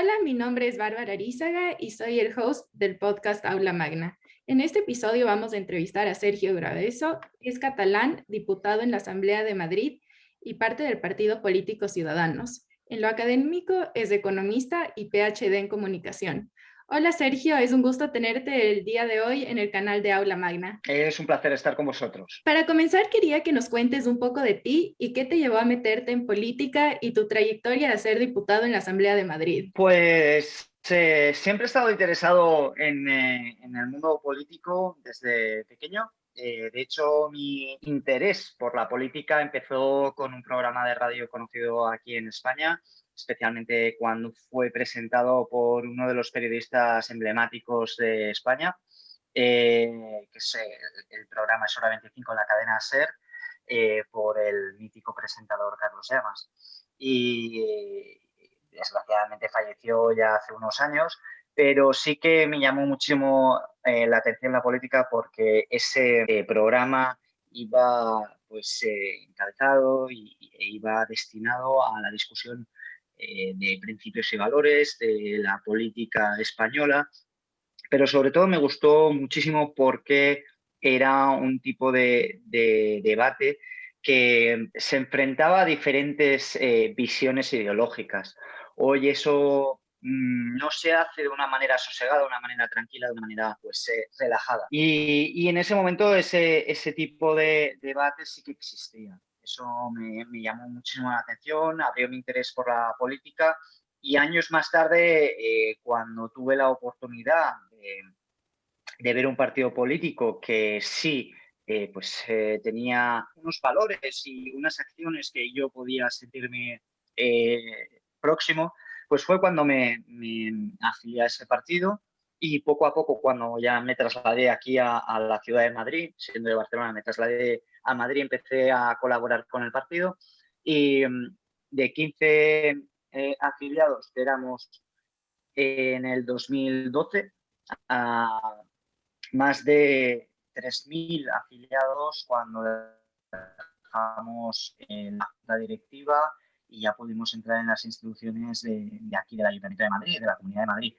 Hola, mi nombre es Bárbara Arizaga y soy el host del podcast Aula Magna. En este episodio vamos a entrevistar a Sergio Graveso, que es catalán, diputado en la Asamblea de Madrid y parte del partido político Ciudadanos. En lo académico es economista y PhD en comunicación. Hola Sergio, es un gusto tenerte el día de hoy en el canal de Aula Magna. Es un placer estar con vosotros. Para comenzar, quería que nos cuentes un poco de ti y qué te llevó a meterte en política y tu trayectoria de ser diputado en la Asamblea de Madrid. Pues siempre he estado interesado en el mundo político desde pequeño. De hecho, mi interés por la política empezó con un programa de radio conocido aquí en España, especialmente cuando fue presentado por uno de los periodistas emblemáticos de España, que es el programa Es Hora 25 en la cadena SER, por el mítico presentador Carlos Llamas. Y desgraciadamente falleció ya hace unos años, pero sí que me llamó muchísimo la atención la política porque ese programa iba pues encabezado e iba destinado a la discusión de principios y valores de la política española, pero sobre todo me gustó muchísimo porque era un tipo de debate que se enfrentaba a diferentes visiones ideológicas. Hoy eso no se hace de una manera sosegada, de una manera tranquila, de una manera pues relajada. Y en ese momento ese tipo de debate sí que existía. Eso me llamó muchísimo la atención, abrió mi interés por la política y años más tarde, cuando tuve la oportunidad de ver un partido político que sí tenía unos valores y unas acciones que yo podía sentirme próximo, pues fue cuando me afilié a ese partido y poco a poco, cuando ya me trasladé aquí a la ciudad de Madrid, siendo de Barcelona, me trasladé a Madrid, empecé a colaborar con el partido y de 15 afiliados que éramos en el 2012 a más de 3.000 afiliados cuando dejamos en la junta directiva y ya pudimos entrar en las instituciones de aquí del Ayuntamiento de Madrid, de la Comunidad de Madrid.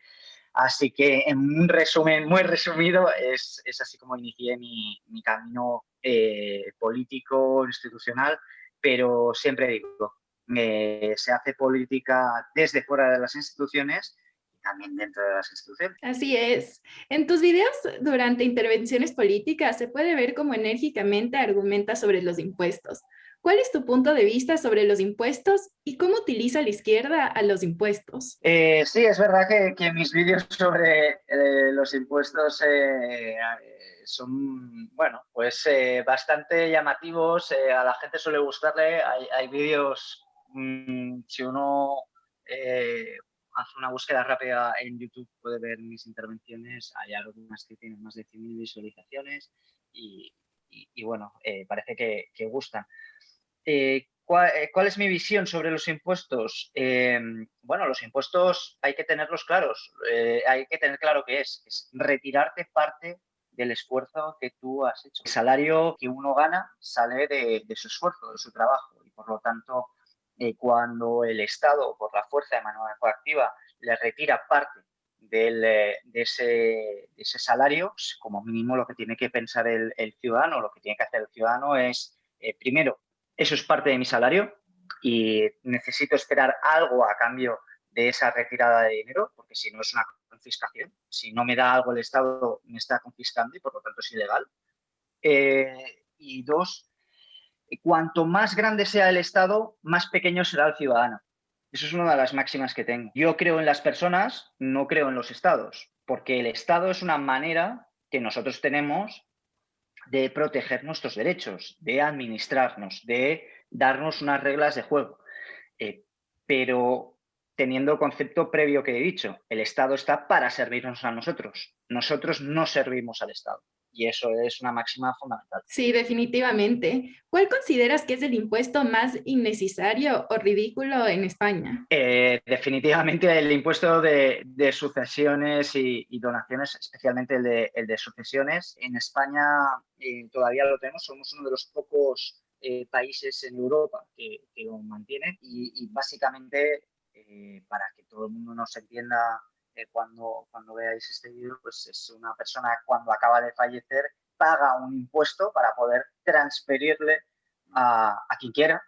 Así que, en un resumen muy resumido, es así como inicié mi camino político, institucional, pero siempre digo, se hace política desde fuera de las instituciones y también dentro de las instituciones. Así es. En tus videos durante intervenciones políticas se puede ver cómo enérgicamente argumentas sobre los impuestos. ¿Cuál es tu punto de vista sobre los impuestos y cómo utiliza la izquierda a los impuestos? Sí, es verdad que mis vídeos sobre los impuestos son, bueno, pues bastante llamativos. A la gente suele gustarle. Hay vídeos, si uno hace una búsqueda rápida en YouTube, puede ver mis intervenciones. Hay algunas que tienen más de 100.000 visualizaciones y bueno, parece que gustan. ¿Cuál es mi visión sobre los impuestos? Bueno, los impuestos hay que tenerlos claros. Hay que tener claro que es retirarte parte del esfuerzo que tú has hecho. El salario que uno gana sale de su esfuerzo, de su trabajo. Y por lo tanto, cuando el Estado, por la fuerza de manera coactiva, le retira parte de ese salario, pues, como mínimo lo que tiene que pensar el ciudadano, lo que tiene que hacer el ciudadano es, primero, eso es parte de mi salario y necesito esperar algo a cambio de esa retirada de dinero, porque si no es una confiscación. Si no me da algo el Estado, me está confiscando y por lo tanto es ilegal. Y dos, cuanto más grande sea el Estado, más pequeño será el ciudadano. Eso es una de las máximas que tengo. Yo creo en las personas, no creo en los estados, porque el Estado es una manera que nosotros tenemos de proteger nuestros derechos, de administrarnos, de darnos unas reglas de juego. Pero teniendo el concepto previo que he dicho, el Estado está para servirnos a nosotros. Nosotros no servimos al Estado. Y eso es una máxima fundamental. Sí, definitivamente. ¿Cuál consideras que es el impuesto más innecesario o ridículo en España? Definitivamente el impuesto de sucesiones y donaciones, especialmente el de sucesiones. En España todavía lo tenemos, somos uno de los pocos países en Europa que lo mantienen y básicamente para que todo el mundo nos entienda cuando veáis este vídeo, pues es una persona cuando acaba de fallecer paga un impuesto para poder transferirle a quien quiera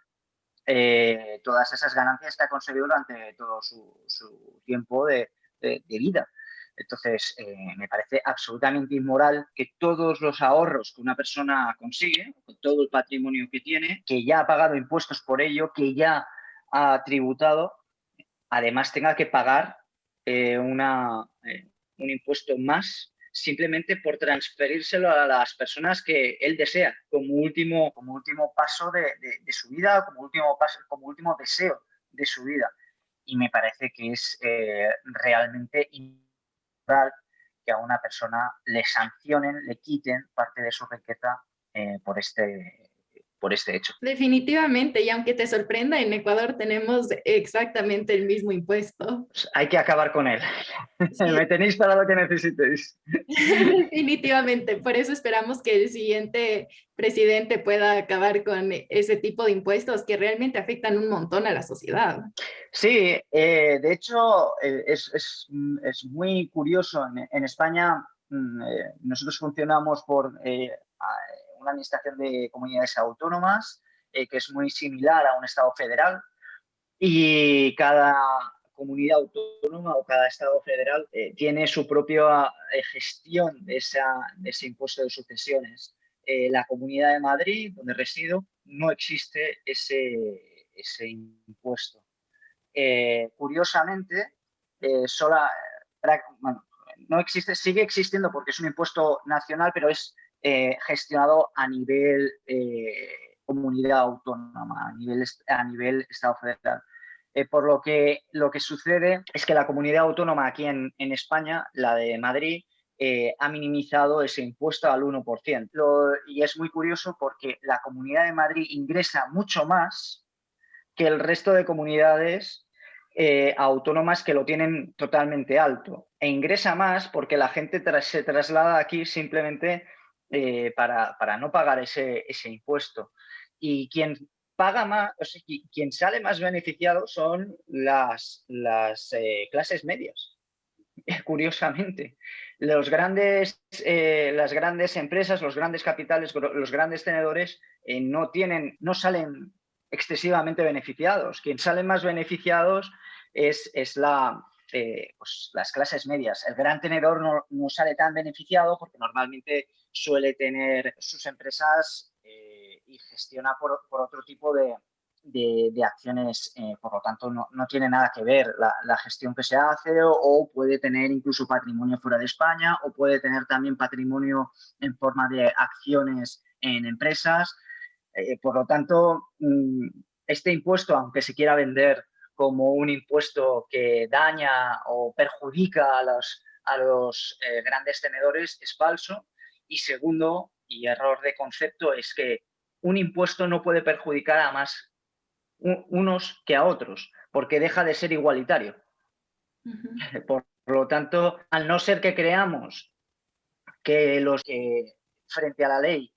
todas esas ganancias que ha conseguido durante todo su tiempo de vida. Entonces, me parece absolutamente inmoral que todos los ahorros que una persona consigue, todo el patrimonio que tiene, que ya ha pagado impuestos por ello, que ya ha tributado, además tenga que pagar un impuesto más simplemente por transferírselo a las personas que él desea como último paso de su vida, como último deseo de su vida. Y me parece que es realmente inmoral que a una persona le sancionen, le quiten parte de su riqueza por este hecho. Definitivamente, y aunque te sorprenda, en Ecuador tenemos exactamente el mismo impuesto. Pues hay que acabar con él. Sí, Me tenéis para lo que necesitéis. definitivamente. Por eso esperamos que el siguiente presidente pueda acabar con ese tipo de impuestos que realmente afectan un montón a la sociedad. Sí, de hecho es muy curioso. En España nosotros funcionamos por una administración de comunidades autónomas que es muy similar a un estado federal y cada comunidad autónoma o cada estado federal tiene su propia gestión de ese impuesto de sucesiones. La Comunidad de Madrid, donde resido, no existe ese impuesto. Curiosamente, bueno, no existe, sigue existiendo porque es un impuesto nacional, pero es gestionado a nivel comunidad autónoma, a nivel Estado federal. Por lo que sucede es que la comunidad autónoma aquí en España, la de Madrid, ha minimizado ese impuesto al 1%. Y es muy curioso porque la Comunidad de Madrid ingresa mucho más que el resto de comunidades autónomas que lo tienen totalmente alto. E ingresa más porque la gente se traslada aquí simplemente para no pagar ese impuesto. Y quien paga más, o sea, quien sale más beneficiado son las clases medias. Curiosamente, las grandes empresas, los grandes capitales, los grandes tenedores no salen excesivamente beneficiados. Quien salen más beneficiados es pues, las clases medias. El gran tenedor no sale tan beneficiado porque normalmente suele tener sus empresas y gestiona por otro tipo de acciones, por lo tanto no tiene nada que ver la gestión que se hace o puede tener incluso patrimonio fuera de España o puede tener también patrimonio en forma de acciones en empresas. Por lo tanto, este impuesto, aunque se quiera vender como un impuesto que daña o perjudica a los grandes tenedores, es falso. Y segundo, y error de concepto, es que un impuesto no puede perjudicar a más unos que a otros, porque deja de ser igualitario. Ujú. Por lo tanto, al no ser que creamos que los que frente a la ley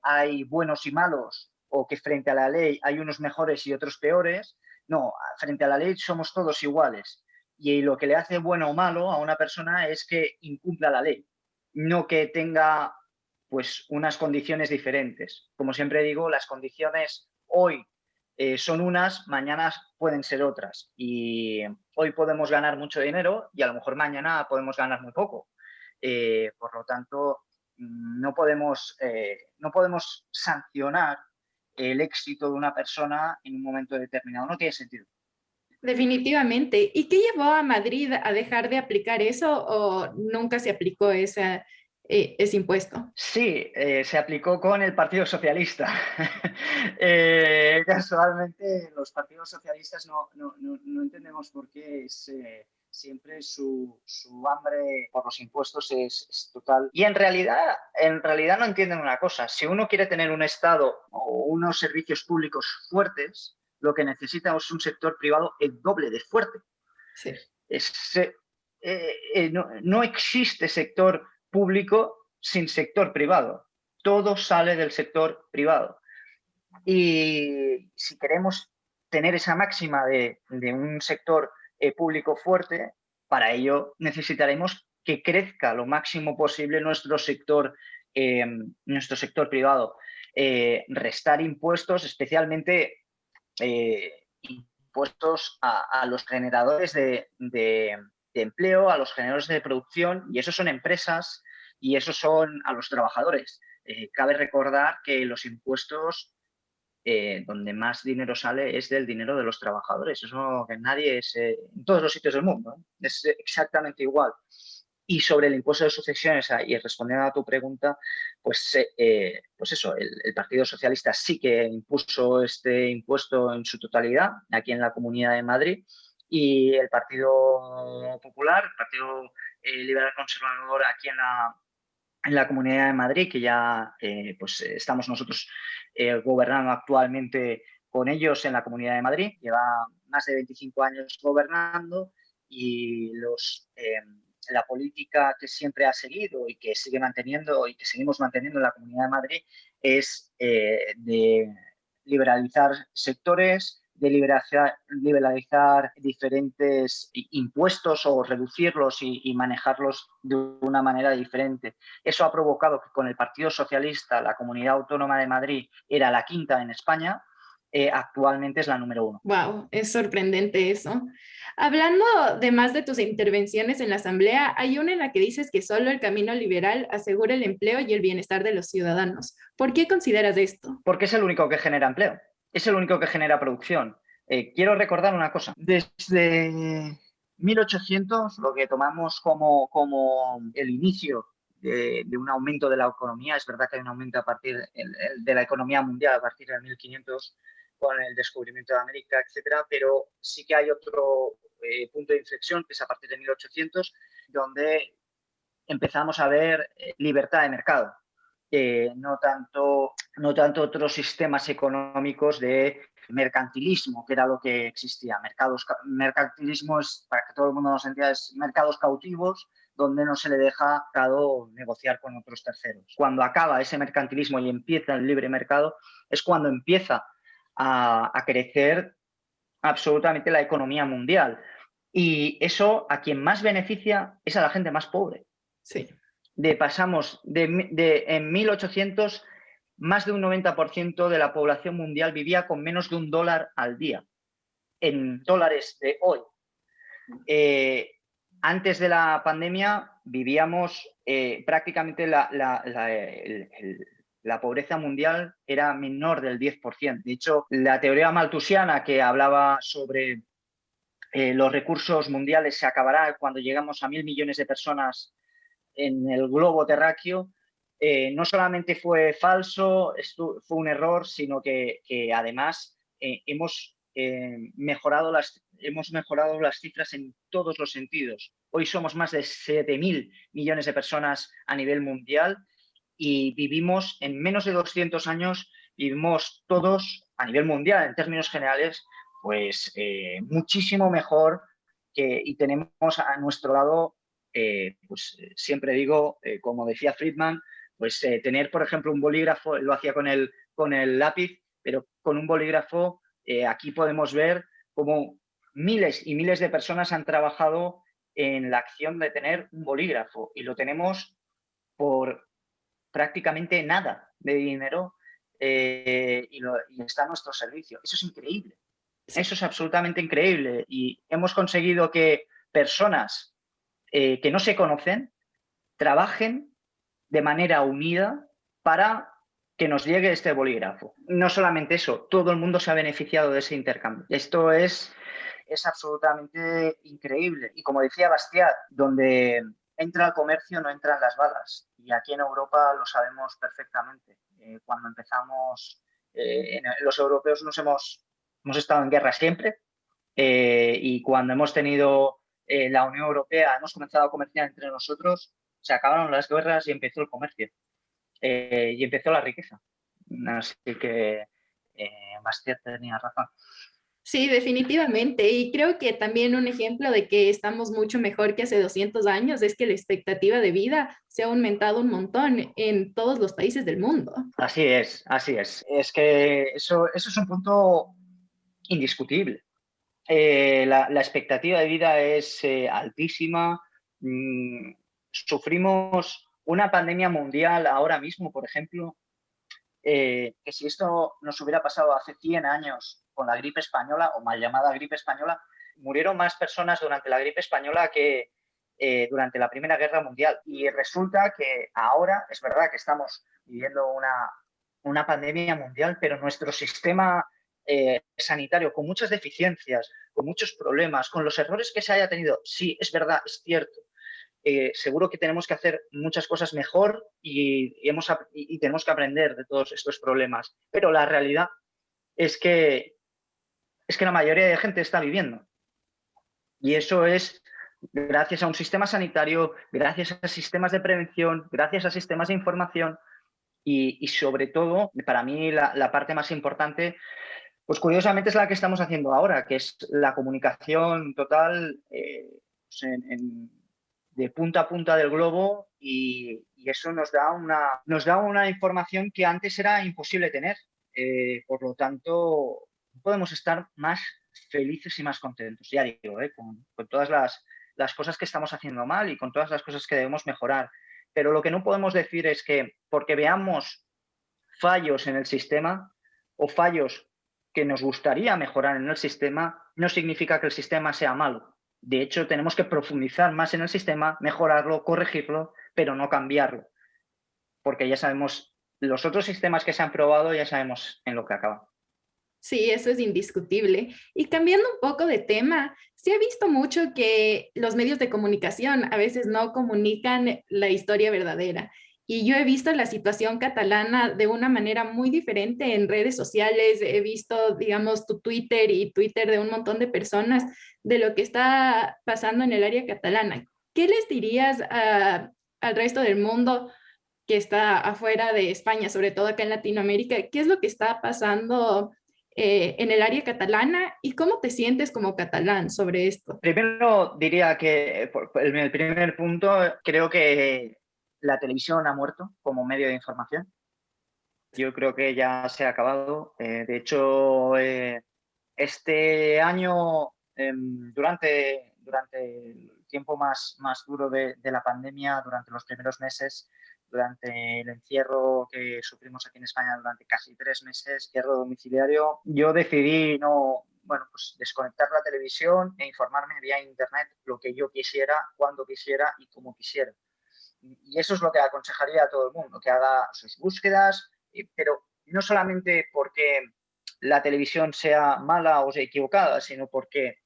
hay buenos y malos o que frente a la ley hay unos mejores y otros peores, no, frente a la ley somos todos iguales. Y lo que le hace bueno o malo a una persona es que incumpla la ley, no que tenga pues unas condiciones diferentes. Como siempre digo, las condiciones hoy son unas, mañana pueden ser otras. Y hoy podemos ganar mucho dinero y a lo mejor mañana podemos ganar muy poco. Por lo tanto, no podemos sancionar el éxito de una persona en un momento determinado. No tiene sentido. Definitivamente. ¿Y qué llevó a Madrid a dejar de aplicar eso o nunca se aplicó ese impuesto? Sí, se aplicó con el Partido Socialista. Casualmente, los partidos socialistas no entendemos por qué siempre su hambre por los impuestos es total. Y en realidad no entienden una cosa. Si uno quiere tener un Estado o unos servicios públicos fuertes, lo que necesita es un sector privado el doble de fuerte. Sí. No existe sector público sin sector privado. Todo sale del sector privado. Y si queremos tener esa máxima de un sector público fuerte, para ello necesitaremos que crezca lo máximo posible nuestro sector privado. Restar impuestos, especialmente impuestos a los generadores de empleo, a los generadores de producción, y esos son empresas y esos son a los trabajadores. Cabe recordar que los impuestos, donde más dinero sale es del dinero de los trabajadores. Eso que nadie es, en todos los sitios del mundo, ¿eh? Es exactamente igual. Y sobre el impuesto de sucesiones, y respondiendo a tu pregunta, pues eso, el Partido Socialista sí que impuso este impuesto en su totalidad aquí en la Comunidad de Madrid, y el Partido Popular, el Partido Liberal Conservador aquí en la Comunidad de Madrid, que ya pues estamos nosotros gobernando actualmente con ellos en la Comunidad de Madrid, lleva más de 25 años gobernando, y la política que siempre ha seguido y que sigue manteniendo y que seguimos manteniendo en la Comunidad de Madrid es de liberalizar sectores, de liberalizar diferentes impuestos o reducirlos y manejarlos de una manera diferente. Eso ha provocado que con el Partido Socialista la Comunidad Autónoma de Madrid era la quinta en España, actualmente es la número 1. Wow, es sorprendente eso. Hablando de más de tus intervenciones en la Asamblea, hay una en la que dices que solo el camino liberal asegura el empleo y el bienestar de los ciudadanos. ¿Por qué consideras esto? Porque es el único que genera empleo, es el único que genera producción. Quiero recordar una cosa. Desde 1800, lo que tomamos como el inicio de un aumento de la economía, es verdad que hay un aumento a partir de la economía mundial a partir de 1500 con el descubrimiento de América, etcétera, pero sí que hay otro punto de inflexión, que es a partir de 1800, donde empezamos a ver libertad de mercado. No tanto otros sistemas económicos de mercantilismo, que era lo que existía. Mercantilismo es, para que todo el mundo nos entienda, es mercados cautivos donde no se le deja negociar con otros terceros. Cuando acaba ese mercantilismo y empieza el libre mercado, es cuando empieza a crecer absolutamente la economía mundial. Y eso a quien más beneficia es a la gente más pobre. Sí. Pasamos en 1800, más de un 90% de la población mundial vivía con menos de $1 al día, en dólares de hoy. Antes de la pandemia vivíamos prácticamente la pobreza mundial era menor del 10%. De hecho, la teoría malthusiana, que hablaba sobre los recursos mundiales se acabará cuando llegamos a 1.000 millones de personas en el globo terráqueo, no solamente fue falso, fue un error, sino que además hemos mejorado las cifras en todos los sentidos. Hoy somos más de 7.000 millones de personas a nivel mundial, y vivimos en menos de 200 años, vivimos todos a nivel mundial, en términos generales, pues muchísimo mejor, y tenemos a nuestro lado, pues siempre digo, como decía Friedman, pues tener, por ejemplo, un bolígrafo, lo hacía con el lápiz, pero con un bolígrafo aquí podemos ver cómo miles y miles de personas han trabajado en la acción de tener un bolígrafo, y lo tenemos por prácticamente nada de dinero, y está a nuestro servicio. Eso es increíble. Sí. Eso es absolutamente increíble, y hemos conseguido que personas que no se conocen trabajen de manera unida para que nos llegue este bolígrafo. No solamente eso, todo el mundo se ha beneficiado de ese intercambio. Esto es absolutamente increíble. Y como decía Bastiat, donde entra el comercio no entran las balas. Y aquí en Europa lo sabemos perfectamente. Cuando empezamos, los europeos hemos estado en guerra siempre, y cuando hemos tenido la Unión Europea, hemos comenzado a comerciar entre nosotros, se acabaron las guerras y empezó el comercio, y empezó la riqueza. Así que Bastiat tenía razón. Sí, definitivamente. Y creo que también un ejemplo de que estamos mucho mejor que hace 200 años es que la expectativa de vida se ha aumentado un montón en todos los países del mundo. Así es, así es. Es que eso es un punto indiscutible. La expectativa de vida es altísima. Sufrimos una pandemia mundial ahora mismo, por ejemplo, que si esto nos hubiera pasado hace 100 años con la gripe española, o mal llamada gripe española, murieron más personas durante la gripe española que durante la Primera Guerra Mundial. Y resulta que ahora es verdad que estamos viviendo una pandemia mundial, pero nuestro sistema sanitario, con muchas deficiencias, con muchos problemas, con los errores que se haya tenido, sí, es verdad, es cierto. Seguro que tenemos que hacer muchas cosas mejor y tenemos que aprender de todos estos problemas. Pero la realidad es que la mayoría de gente está viviendo. Y eso es gracias a un sistema sanitario, gracias a sistemas de prevención, gracias a sistemas de información y sobre todo, para mí, la parte más importante, pues curiosamente es la que estamos haciendo ahora, que es la comunicación total pues de punta a punta del globo y eso nos da una información que antes era imposible tener. Por lo tanto, no podemos estar más felices y más contentos, ya digo, con todas las cosas que estamos haciendo mal y con todas las cosas que debemos mejorar. Pero lo que no podemos decir es que porque veamos fallos en el sistema o fallos que nos gustaría mejorar en el sistema, no significa que el sistema sea malo. De hecho, tenemos que profundizar más en el sistema, mejorarlo, corregirlo, pero no cambiarlo. Porque ya sabemos, los otros sistemas que se han probado, ya sabemos en lo que acaban. Sí, eso es indiscutible. Y cambiando un poco de tema, se ha visto mucho que los medios de comunicación a veces no comunican la historia verdadera. Y yo he visto la situación catalana de una manera muy diferente en redes sociales. He visto, digamos, tu Twitter y Twitter de un montón de personas de lo que está pasando en el área catalana. ¿Qué les dirías al resto del mundo que está afuera de España, sobre todo acá en Latinoamérica? ¿Qué es lo que está pasando en el área catalana y cómo te sientes como catalán sobre esto? Primero diría que en el primer punto creo que la televisión ha muerto como medio de información. Yo creo que ya se ha acabado. De hecho, este año, durante el tiempo más duro de la pandemia, durante los primeros meses, durante el encierro que sufrimos aquí en España durante casi 3 meses, encierro domiciliario, yo decidí pues desconectar la televisión e informarme vía internet lo que yo quisiera, cuando quisiera y como quisiera. Y eso es lo que aconsejaría a todo el mundo, que haga sus búsquedas, pero no solamente porque la televisión sea mala o sea equivocada, sino porque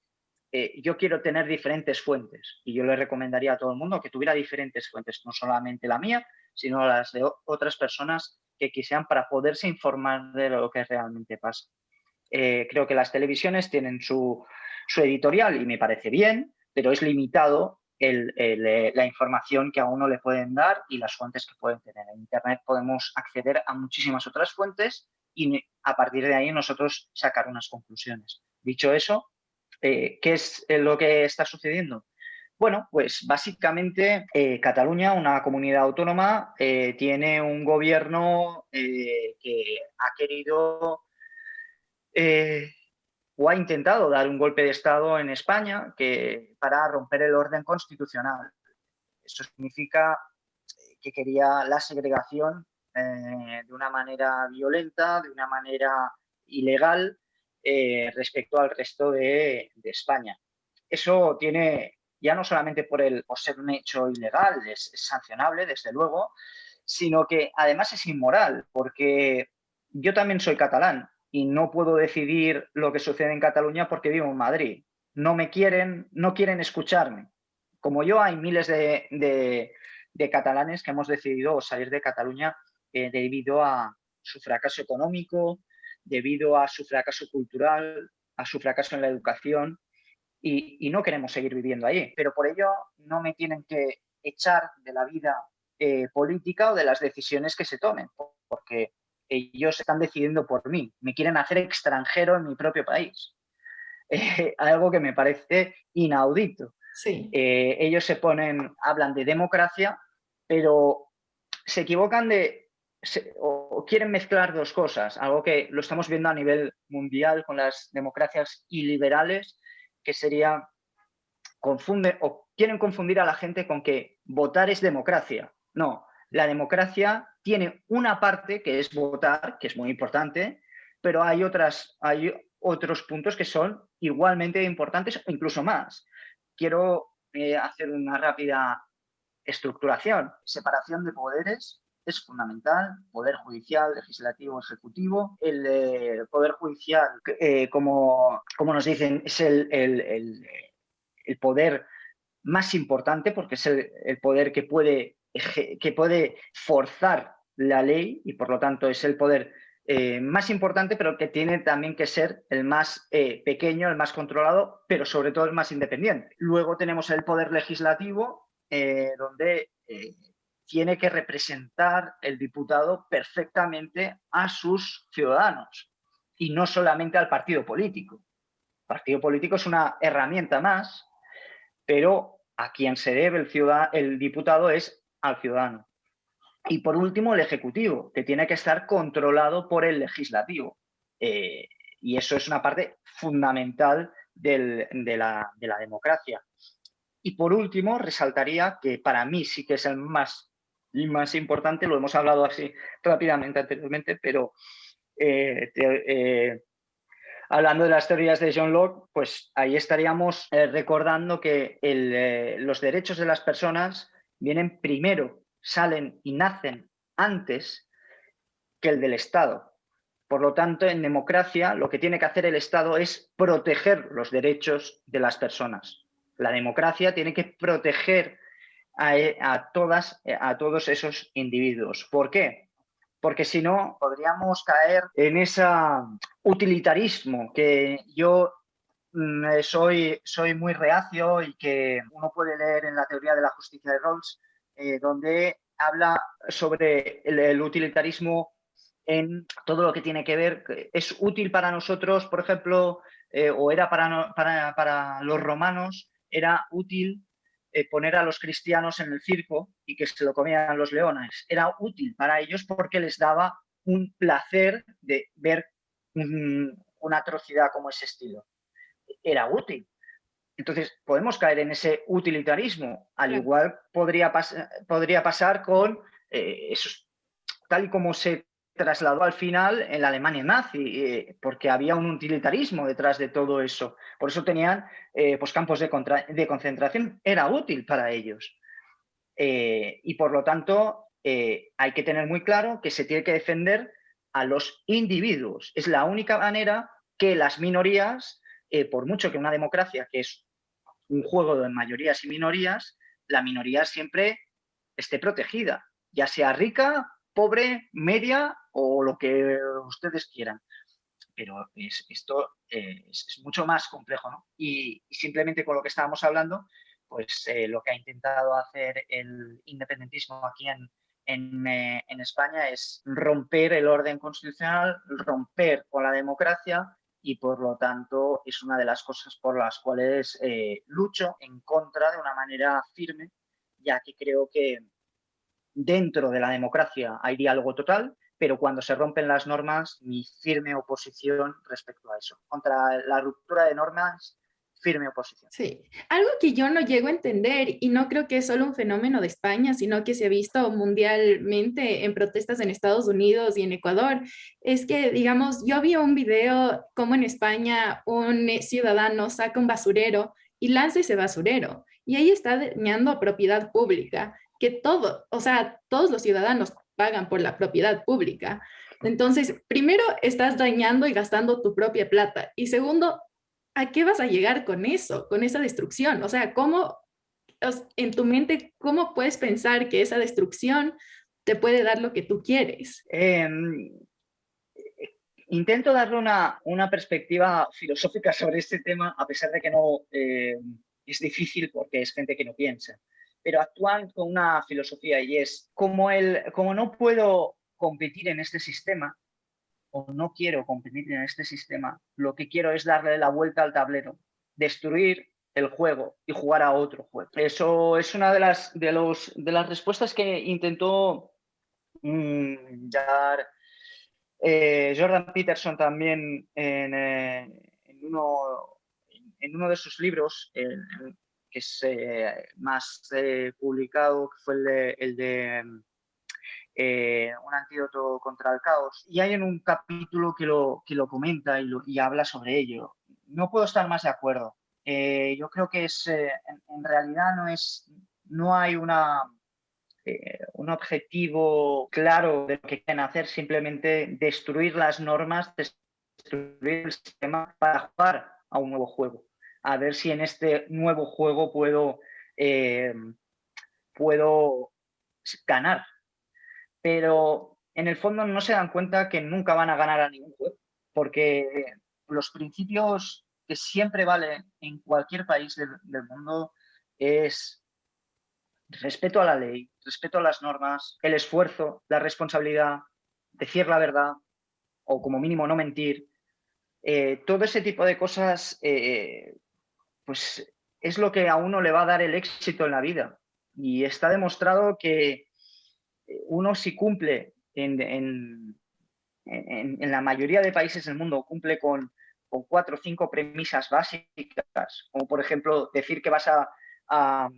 yo quiero tener diferentes fuentes y yo le recomendaría a todo el mundo que tuviera diferentes fuentes, no solamente la mía, sino las de otras personas que quisieran para poderse informar de lo que realmente pasa. Creo que las televisiones tienen su editorial y me parece bien, pero es limitado la información que a uno le pueden dar y las fuentes que pueden tener. En Internet podemos acceder a muchísimas otras fuentes y a partir de ahí nosotros sacar unas conclusiones. Dicho eso, ¿qué es lo que está sucediendo? Bueno, pues básicamente Cataluña, una comunidad autónoma, tiene un gobierno que ha querido o ha intentado dar un golpe de Estado en España para romper el orden constitucional. Eso significa que quería la segregación de una manera violenta, de una manera ilegal respecto al resto de España. Eso tiene, ya no solamente por ser un hecho ilegal, es sancionable, desde luego, sino que además es inmoral, porque yo también soy catalán y no puedo decidir lo que sucede en Cataluña porque vivo en Madrid. No me quieren, no quieren escucharme. Como yo, hay miles de catalanes que hemos decidido salir de Cataluña debido a su fracaso económico, debido a su fracaso cultural, a su fracaso en la educación y no queremos seguir viviendo allí. Pero por ello no me tienen que echar de la vida política o de las decisiones que se tomen, porque ellos están decidiendo por mí, me quieren hacer extranjero en mi propio país. Algo que me parece inaudito. Sí. Ellos hablan de democracia, pero se equivocan de o quieren mezclar dos cosas, algo que lo estamos viendo a nivel mundial con las democracias iliberales, que sería, confunden o quieren confundir a la gente con que votar es democracia. No, la democracia tiene una parte que es votar, que es muy importante, pero hay otros puntos que son igualmente importantes o incluso más. Quiero hacer una rápida estructuración. Separación de poderes es fundamental. Poder judicial, legislativo, ejecutivo. El poder judicial, como nos dicen, es el poder más importante porque es el poder que puede forzar la ley y por lo tanto es el poder más importante, pero que tiene también que ser el más pequeño, el más controlado, pero sobre todo el más independiente. Luego tenemos el poder legislativo, donde tiene que representar el diputado perfectamente a sus ciudadanos y no solamente al partido político. El partido político es una herramienta más, pero a quien se debe el diputado es al ciudadano. Y por último, el ejecutivo, que tiene que estar controlado por el legislativo. Y eso es una parte fundamental de la democracia. Y por último, resaltaría que para mí sí que es el más importante, lo hemos hablado así rápidamente anteriormente, pero hablando de las teorías de John Locke, pues ahí estaríamos recordando que los derechos de las personas vienen primero, salen y nacen antes que el del Estado. Por lo tanto, en democracia lo que tiene que hacer el Estado es proteger los derechos de las personas. La democracia tiene que proteger a todos esos individuos. ¿Por qué? Porque si no, podríamos caer en ese utilitarismo que yo soy muy reacio y que uno puede leer en la teoría de la justicia de Rawls, donde habla sobre el utilitarismo en todo lo que tiene que ver, es útil para nosotros, por ejemplo, o era para los romanos, era útil poner a los cristianos en el circo y que se lo comieran los leones. Era útil para ellos porque les daba un placer de ver una atrocidad como ese estilo. Era útil. Entonces, podemos caer en ese utilitarismo. Al igual podría pasar con esos, tal y como se trasladó al final en la Alemania nazi, porque había un utilitarismo detrás de todo eso. Por eso tenían pues campos de concentración. Era útil para ellos. Y por lo tanto, hay que tener muy claro que se tiene que defender a los individuos. Es la única manera que las minorías, por mucho que una democracia, que es un juego de mayorías y minorías, la minoría siempre esté protegida, ya sea rica, pobre, media o lo que ustedes quieran. Pero esto es mucho más complejo, ¿no? Y simplemente con lo que estábamos hablando, pues lo que ha intentado hacer el independentismo aquí en España es romper el orden constitucional, romper con la democracia y por lo tanto es una de las cosas por las cuales lucho en contra de una manera firme, ya que creo que dentro de la democracia hay diálogo total, pero cuando se rompen las normas, mi firme oposición respecto a eso. Contra la ruptura de normas, firme oposición. Sí, algo que yo no llego a entender y no creo que es solo un fenómeno de España, sino que se ha visto mundialmente en protestas en Estados Unidos y en Ecuador, es que, digamos, yo vi un video como en España un ciudadano saca un basurero y lanza ese basurero y ahí está dañando propiedad pública, que todo, o sea, todos los ciudadanos pagan por la propiedad pública. Entonces, primero estás dañando y gastando tu propia plata y segundo, ¿a qué vas a llegar con eso, con esa destrucción? O sea, ¿cómo en tu mente, cómo puedes pensar que esa destrucción te puede dar lo que tú quieres? Intento darle una perspectiva filosófica sobre este tema, a pesar de que no es difícil porque es gente que no piensa, pero actúan con una filosofía y es, como no puedo competir en este sistema, o no quiero competir en este sistema, lo que quiero es darle la vuelta al tablero, destruir el juego y jugar a otro juego. Eso es una de las respuestas que intentó dar Jordan Peterson también en uno de sus libros, que es más publicado, que fue el de Un antídoto contra el caos. Y hay en un capítulo que lo comenta y habla sobre ello. No puedo estar más de acuerdo. Yo creo que en realidad no hay un objetivo claro de lo que quieren hacer, simplemente destruir las normas, destruir el sistema para jugar a un nuevo juego. A ver si en este nuevo juego puedo ganar. Pero en el fondo no se dan cuenta que nunca van a ganar a ningún juego, porque los principios que siempre valen en cualquier país del mundo es respeto a la ley, respeto a las normas, el esfuerzo, la responsabilidad, decir la verdad o como mínimo no mentir. Todo ese tipo de cosas pues es lo que a uno le va a dar el éxito en la vida. Y está demostrado que uno si cumple en la mayoría de países del mundo, cumple con 4 o 5 premisas básicas, como por ejemplo decir que vas a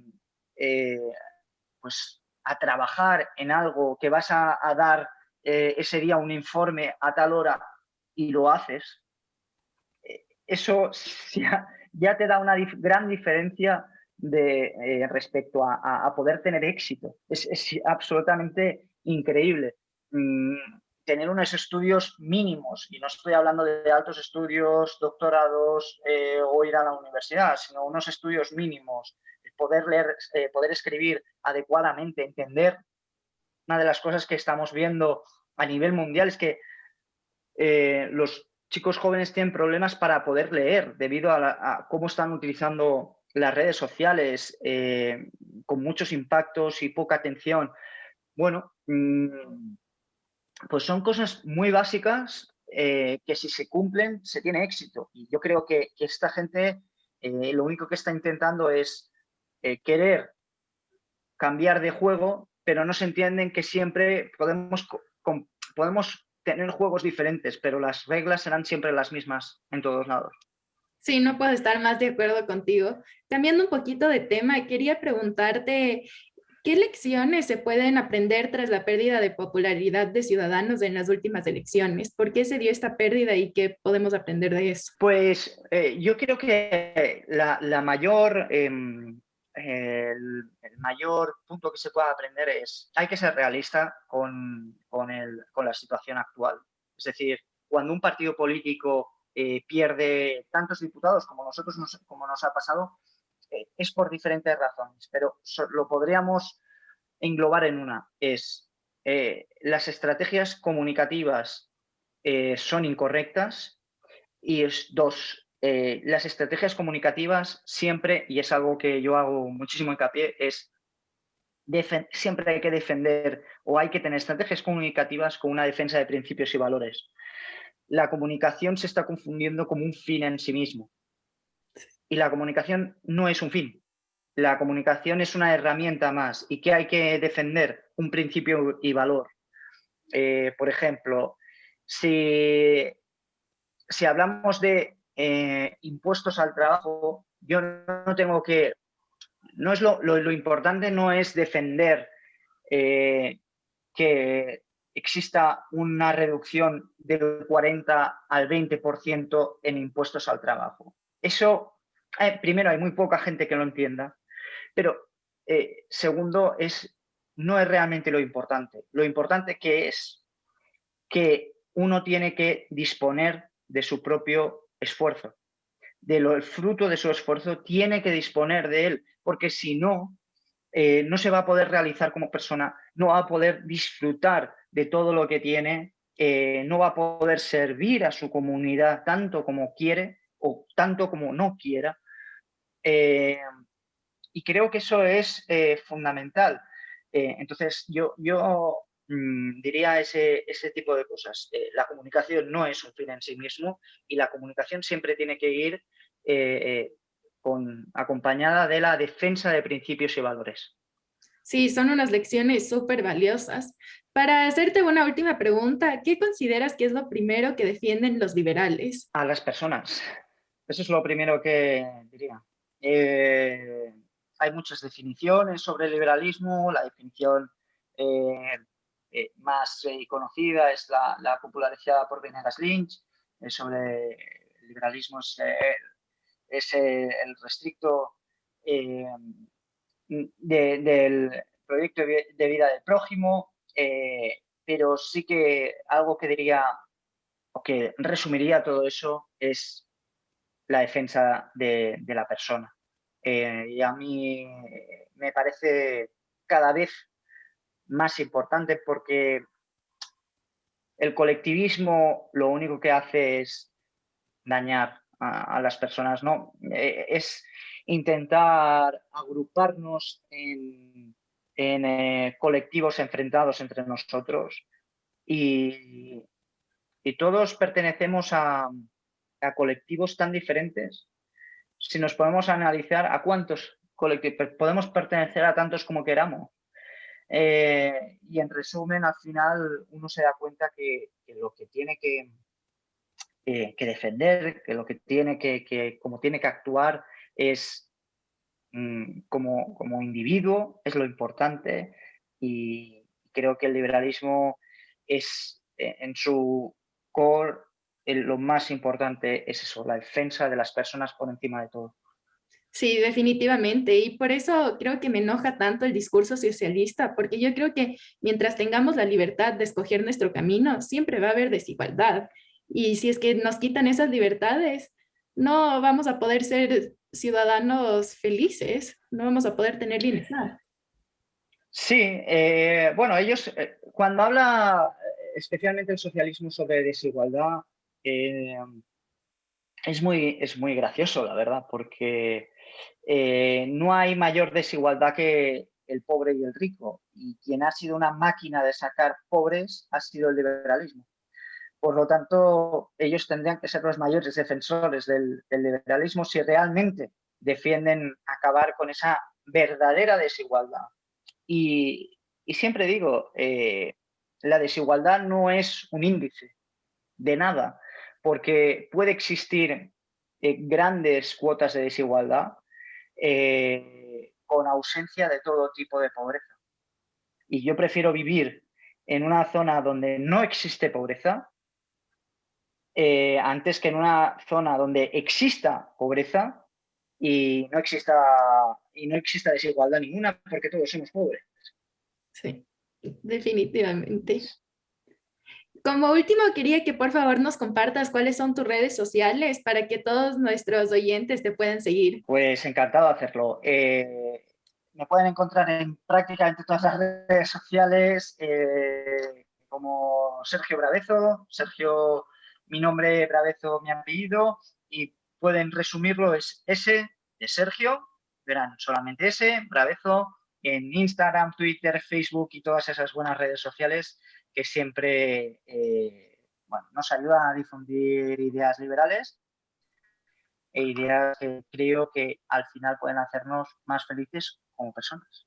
pues, a trabajar en algo, que vas a dar ese día un informe a tal hora y lo haces, eso ya te da una gran diferencia respecto a poder tener éxito. Es absolutamente increíble. Tener unos estudios mínimos, y no estoy hablando de altos estudios, doctorados o ir a la universidad, sino unos estudios mínimos, poder leer, poder escribir adecuadamente, entender. Una de las cosas que estamos viendo a nivel mundial es que los chicos jóvenes tienen problemas para poder leer debido a cómo están utilizando las redes sociales con muchos impactos y poca atención. Bueno, pues son cosas muy básicas que si se cumplen se tiene éxito. Y yo creo que esta gente lo único que está intentando es querer cambiar de juego, pero no se entienden que siempre podemos tener juegos diferentes, pero las reglas serán siempre las mismas en todos lados. Sí, no puedo estar más de acuerdo contigo. Cambiando un poquito de tema, quería preguntarte, ¿qué lecciones se pueden aprender tras la pérdida de popularidad de Ciudadanos en las últimas elecciones? ¿Por qué se dio esta pérdida y qué podemos aprender de eso? Pues yo creo que el mayor punto que se puede aprender es hay que ser realista con la situación actual. Es decir, cuando un partido político pierde tantos diputados como como nos ha pasado, es por diferentes razones, pero lo podríamos englobar en una. Las estrategias comunicativas son incorrectas y las estrategias comunicativas siempre, y es algo que yo hago muchísimo hincapié, siempre hay que defender o hay que tener estrategias comunicativas con una defensa de principios y valores. La comunicación se está confundiendo como un fin en sí mismo. Y la comunicación no es un fin. La comunicación es una herramienta más. ¿Y qué hay que defender? Un principio y valor. Por ejemplo, si hablamos de impuestos al trabajo, yo no tengo que... No es lo importante no es defender que exista una reducción del 40 al 20% en impuestos al trabajo. Eso, primero, hay muy poca gente que lo entienda, pero segundo, no es realmente lo importante. Lo importante que es que uno tiene que disponer de su propio esfuerzo, el fruto de su esfuerzo, tiene que disponer de él, porque si no, no se va a poder realizar como persona, no va a poder disfrutar de todo lo que tiene, no va a poder servir a su comunidad tanto como quiere o tanto como no quiera. Y creo que eso es fundamental. Entonces, yo diría ese tipo de cosas. La comunicación no es un fin en sí mismo y la comunicación siempre tiene que ir acompañada de la defensa de principios y valores. Sí, son unas lecciones súper valiosas. Para hacerte una última pregunta, ¿qué consideras que es lo primero que defienden los liberales? A las personas. Eso es lo primero que diría. Eh, Hay muchas definiciones sobre el liberalismo. La definición eh, más conocida es la popularizada por Venegas Lynch, sobre el liberalismo es el restricto eh, del proyecto de vida del prójimo, pero sí que algo que diría o que resumiría todo eso es la defensa de la persona. Y a mí me parece cada vez más importante porque el colectivismo lo único que hace es dañar a las personas, ¿no? Es intentar agruparnos en colectivos enfrentados entre nosotros y, y todos pertenecemos a colectivos tan diferentes. Si nos podemos analizar a cuántos colectivos, podemos pertenecer a tantos como queramos. Y en resumen, al final uno se da cuenta que lo que tiene que defender, que lo que tiene como tiene que actuar es como individuo, es lo importante. Y creo que el liberalismo es en su core, lo más importante es eso, la defensa de las personas por encima de todo. Sí, definitivamente. Y por eso creo que me enoja tanto el discurso socialista, porque yo creo que mientras tengamos la libertad de escoger nuestro camino, siempre va a haber desigualdad. Y si es que nos quitan esas libertades, no vamos a poder ser ciudadanos felices, no vamos a poder tener bienestar. Sí, bueno, ellos, cuando habla especialmente el socialismo sobre desigualdad, eh, es muy gracioso, la verdad, porque no hay mayor desigualdad que el pobre y el rico. Y quien ha sido una máquina de sacar pobres ha sido el liberalismo. Por lo tanto, ellos tendrían que ser los mayores defensores del liberalismo si realmente defienden acabar con esa verdadera desigualdad. Y siempre digo, la desigualdad no es un índice de nada, porque puede existir grandes cuotas de desigualdad con ausencia de todo tipo de pobreza. Y yo prefiero vivir en una zona donde no existe pobreza antes que en una zona donde exista pobreza y no exista desigualdad ninguna, porque todos somos pobres. Sí, definitivamente. Como último, quería que por favor nos compartas cuáles son tus redes sociales para que todos nuestros oyentes te puedan seguir. Pues encantado de hacerlo. Me pueden encontrar en prácticamente todas las redes sociales como Sergio Bravezo, Sergio, mi nombre, Bravezo, mi apellido, y pueden resumirlo, es S de Sergio, verán, solamente S, Bravezo, en Instagram, Twitter, Facebook y todas esas buenas redes sociales que siempre bueno, nos ayudan a difundir ideas liberales e ideas que creo que al final pueden hacernos más felices como personas.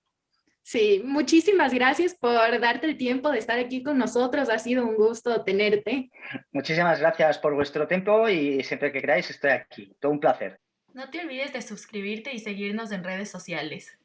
Sí, muchísimas gracias por darte el tiempo de estar aquí con nosotros. Ha sido un gusto tenerte. Muchísimas gracias por vuestro tiempo y siempre que queráis estoy aquí. Todo un placer. No te olvides de suscribirte y seguirnos en redes sociales.